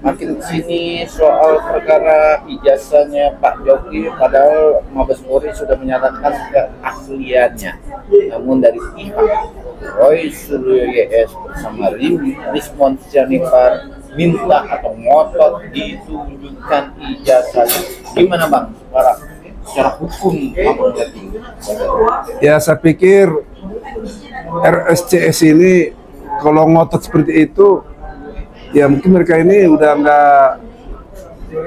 makin sini soal perkara ijazahnya Pak Jokowi, padahal Mabes Polri sudah menyatakan keasliannya. Namun dari pihak Roy Suryo YS bersama Rismon Sianipar minta atau ngotot ditunjukkan ijazahnya. Gimana Bang? Secara hukum Abang ngerti? Ya, saya pikir RSCS ini kalau ngotot seperti itu, ya mungkin mereka ini udah nggak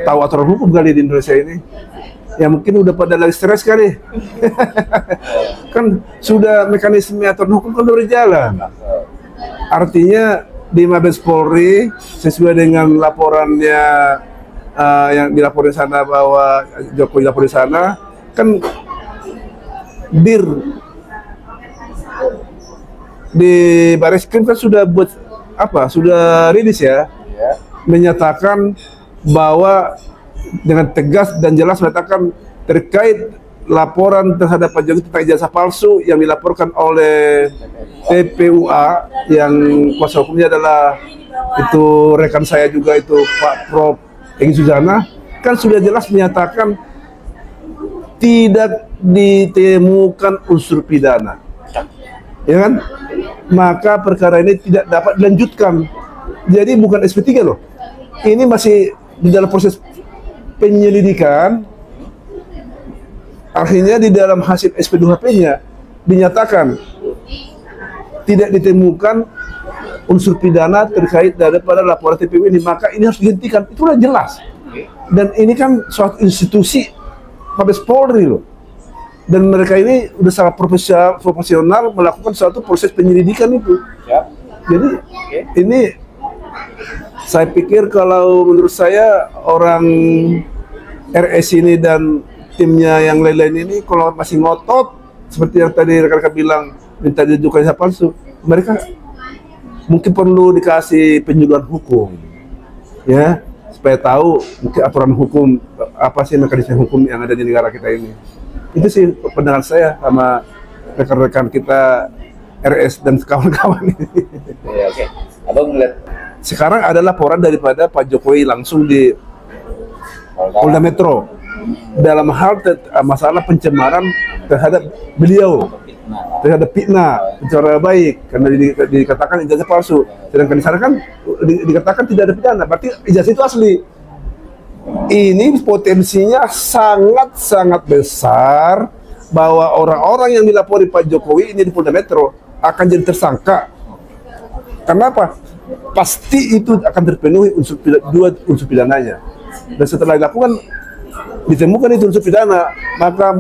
tahu aturan hukum kali di Indonesia ini. Ya mungkin udah pada lagi stres kali. Kan sudah mekanisme aturan hukum kan udah berjalan. Artinya di Mabes Polri sesuai dengan laporannya yang dilaporin sana bahwa Jokowi dilaporin sana, kan dir di Bareskrim kan sudah buat apa? Sudah rilis ya, menyatakan bahwa dengan tegas dan jelas mengatakan terkait laporan terhadap Pak Jokowi tentang ijazah palsu yang dilaporkan oleh TPUA yang kuasa hukumnya adalah itu rekan saya juga itu Pak Prof. Egy Suzana, kan sudah jelas menyatakan tidak ditemukan unsur pidana, ya kan? Maka perkara ini tidak dapat dilanjutkan. Jadi bukan SP3 loh, ini masih di dalam proses penyelidikan. Akhirnya di dalam hasil SP2HP-nya dinyatakan tidak ditemukan unsur pidana terkait daripada laporan TPU ini, maka ini harus dihentikan. Itulah jelas. Dan ini kan suatu institusi Mabes Polri loh. Dan mereka ini udah sangat profesional melakukan suatu proses penyelidikan itu. Jadi ini saya pikir kalau menurut saya orang RS ini dan timnya yang lain-lain ini kalau masih ngotot seperti yang tadi rekan-rekan bilang minta diajukan ijazah palsu, mereka mungkin perlu dikasih penyuluhan hukum, ya, supaya tahu mungkin aturan hukum apa sih mekanisme hukum yang ada di negara kita ini. Itu sih pandangan saya sama rekan-rekan kita RS dan kawan-kawan ini. Ya, oke. Abang melihat sekarang ada laporan daripada Pak Jokowi langsung di Polda Metro dalam hal masalah pencemaran terhadap beliau, terhadap fitnah, pencemaran baik, karena dikatakan ijazah palsu. Sedangkan di sana kan dikatakan tidak ada pidana, berarti ijazah itu asli. Ini potensinya sangat-sangat besar bahwa orang-orang yang dilapori Pak Jokowi ini di Polda Metro akan jadi tersangka. Kenapa? Pasti itu akan terpenuhi dua unsur pidananya. Dan setelah dilakukan ditemukan itu unsur pidana, maka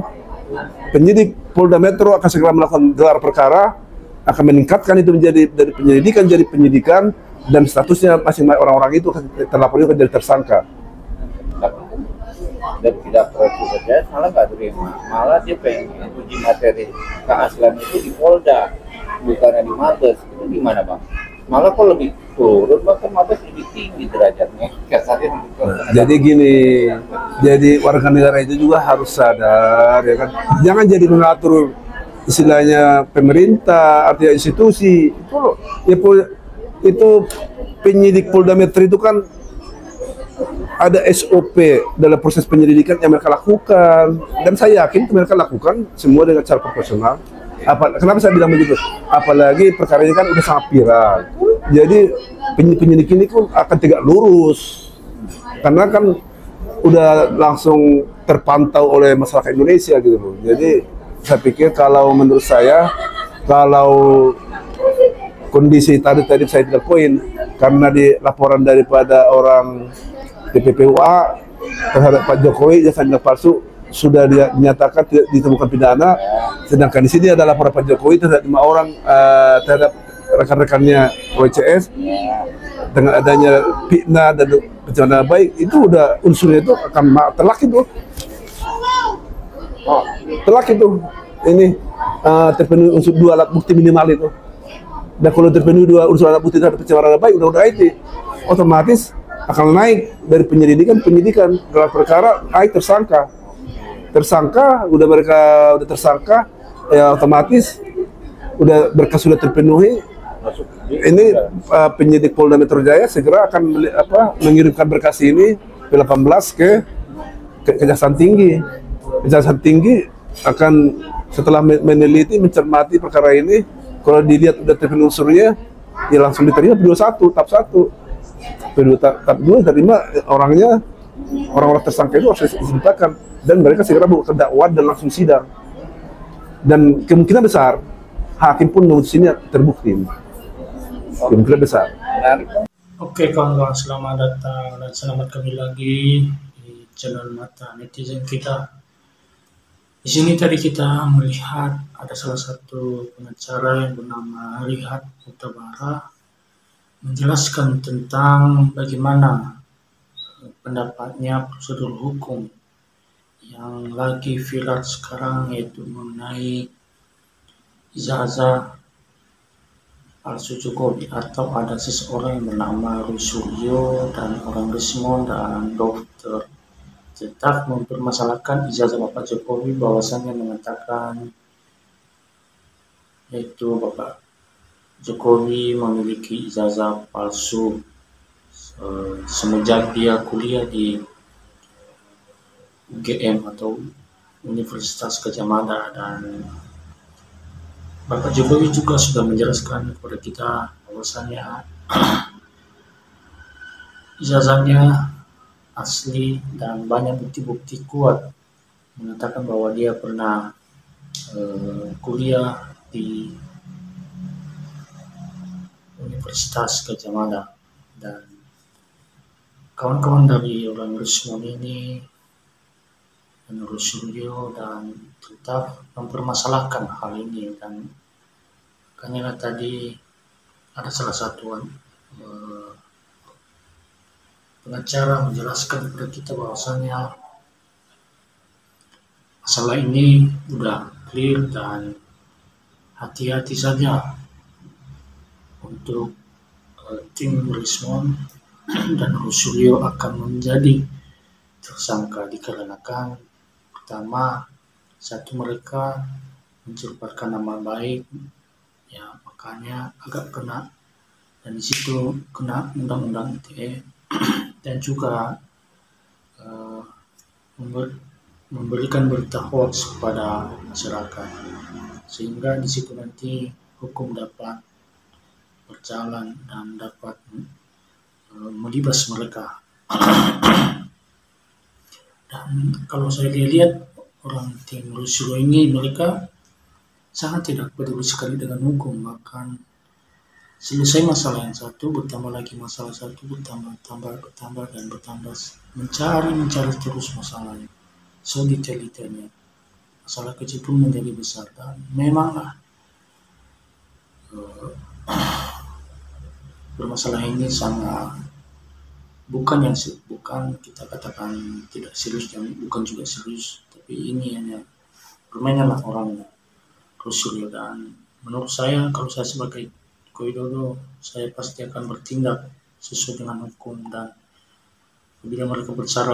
penyidik Polda Metro akan segera melakukan gelar perkara, akan meningkatkan itu menjadi dari penyelidikan jadi penyidikan, dan statusnya masing-masing orang-orang itu terlapor itu jadi tersangka. Dan tidak perlu saja malah nggak terima, malah dia pengen uji materi keaslian itu di Polda bukannya di Mabes. Itu gimana Bang? Malah kok lebih turun, bahkan Mabes lebih tinggi derajatnya. Jadi gini, jadi warga negara itu juga harus sadar, ya kan? Jangan jadi mengatur istilahnya pemerintah, artinya institusi. Itu loh, ya, itu penyidik Polda Metro itu kan ada SOP dalam proses penyelidikan yang mereka lakukan, dan saya yakin mereka lakukan semua dengan cara profesional. Kenapa saya bilang begitu? Apalagi perkara ini kan udah sangat viral, jadi penyidik ini pun akan tegak lurus karena kan udah langsung terpantau oleh masyarakat Indonesia gitu loh. Jadi saya pikir kalau menurut saya, kalau kondisi tadi saya tidak poin karena di laporan daripada orang TPPUA terhadap Pak Jokowi ijazah palsu sudah dinyatakan tidak ditemukan pidana, sedangkan di sini ada laporan Pak Jokowi terhadap 5 orang terhadap rekan-rekannya OCS dengan adanya fitnah dan pencemaran baik, itu udah unsurnya itu akan telak itu. Telak itu ini terpenuhi unsur 2 alat bukti minimal itu. Dan kalau terpenuhi 2 unsur alat bukti terhadap pencemaran baik, udah IT otomatis akan naik dari penyidikan gelar perkara naik tersangka udah tersangka, ya otomatis udah berkas sudah terpenuhi, masuk di Ini penyidik Polda Metro Jaya segera akan mengirimkan berkas ini P18 ke Kejaksaan Tinggi. Kejaksaan Tinggi akan setelah meneliti, mencermati perkara ini, kalau dilihat udah terpenuhi unsurnya, ya langsung diterima P21, tahap 1. Tahap 2 terima orangnya, orang-orang tersangka itu harus disertakan, dan mereka segera buka dakwaan dan langsung sidang. Dan kemungkinan besar hakim pun memutusinnya terbukti. Kemungkinan besar. Oke kawan-kawan, selamat datang dan selamat kembali lagi di channel Mata Netizen kita. Di sini tadi kita melihat ada salah satu pengacara yang bernama Rihat Utabara menjelaskan tentang bagaimana pendapatnya prosedur hukum yang lagi viral sekarang, yaitu mengenai ijazah palsu Jokowi, atau ada seseorang yang bernama Roy Suryo dan orang Rismon dan dokter tetap mempermasalahkan ijazah Bapak Jokowi, bahwasannya mengatakan yaitu Bapak Jokowi memiliki ijazah palsu semenjak dia kuliah di UGM atau Universitas Gadjah Mada, dan Bapak Jokowi juga sudah menjelaskan kepada kita bahwasannya ijazahnya asli dan banyak bukti-bukti kuat mengatakan bahwa dia pernah kuliah di Universitas Gadjah Mada. Dan kawan-kawan dari orang Rismon ini dan Suryo dan tetap mempermasalahkan hal ini, dan makanya tadi ada salah satu pengacara menjelaskan kepada kita bahwasannya masalah ini udah clear dan hati-hati saja untuk tim Rismon dan Suryo akan menjadi tersangka dikarenakan pertama, satu, mereka mencemarkan nama baik, ya makanya agak kena, dan disitu kena undang-undang ITE dan juga memberikan berita hoax kepada masyarakat, sehingga disitu nanti hukum dapat berjalan dan dapat melibas mereka. Dan kalau saya lihat orang tim Rusyo ini, mereka sangat tidak peduli sekali dengan hukum, bahkan selesai masalah yang satu, bertambah lagi masalah satu, bertambah dan bertambah, mencari terus masalahnya, so detail-detailnya. Masalah kecil pun menjadi besar, dan memanglah bermasalah ini sangat bukan kita katakan tidak serius dan bukan juga serius, tapi ini hanya permainan orang Rusyo. Dan menurut saya, kalau saya sebagai Widodo, saya pasti akan bertindak sesuai dengan hukum, dan apabila mereka bersara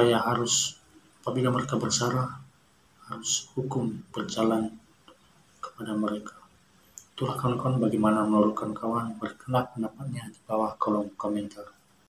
harus hukum berjalan kepada mereka. Itulah kawan-kawan, bagaimana menurut kawan-kawan, berkenap pendapatnya di bawah kolom komentar.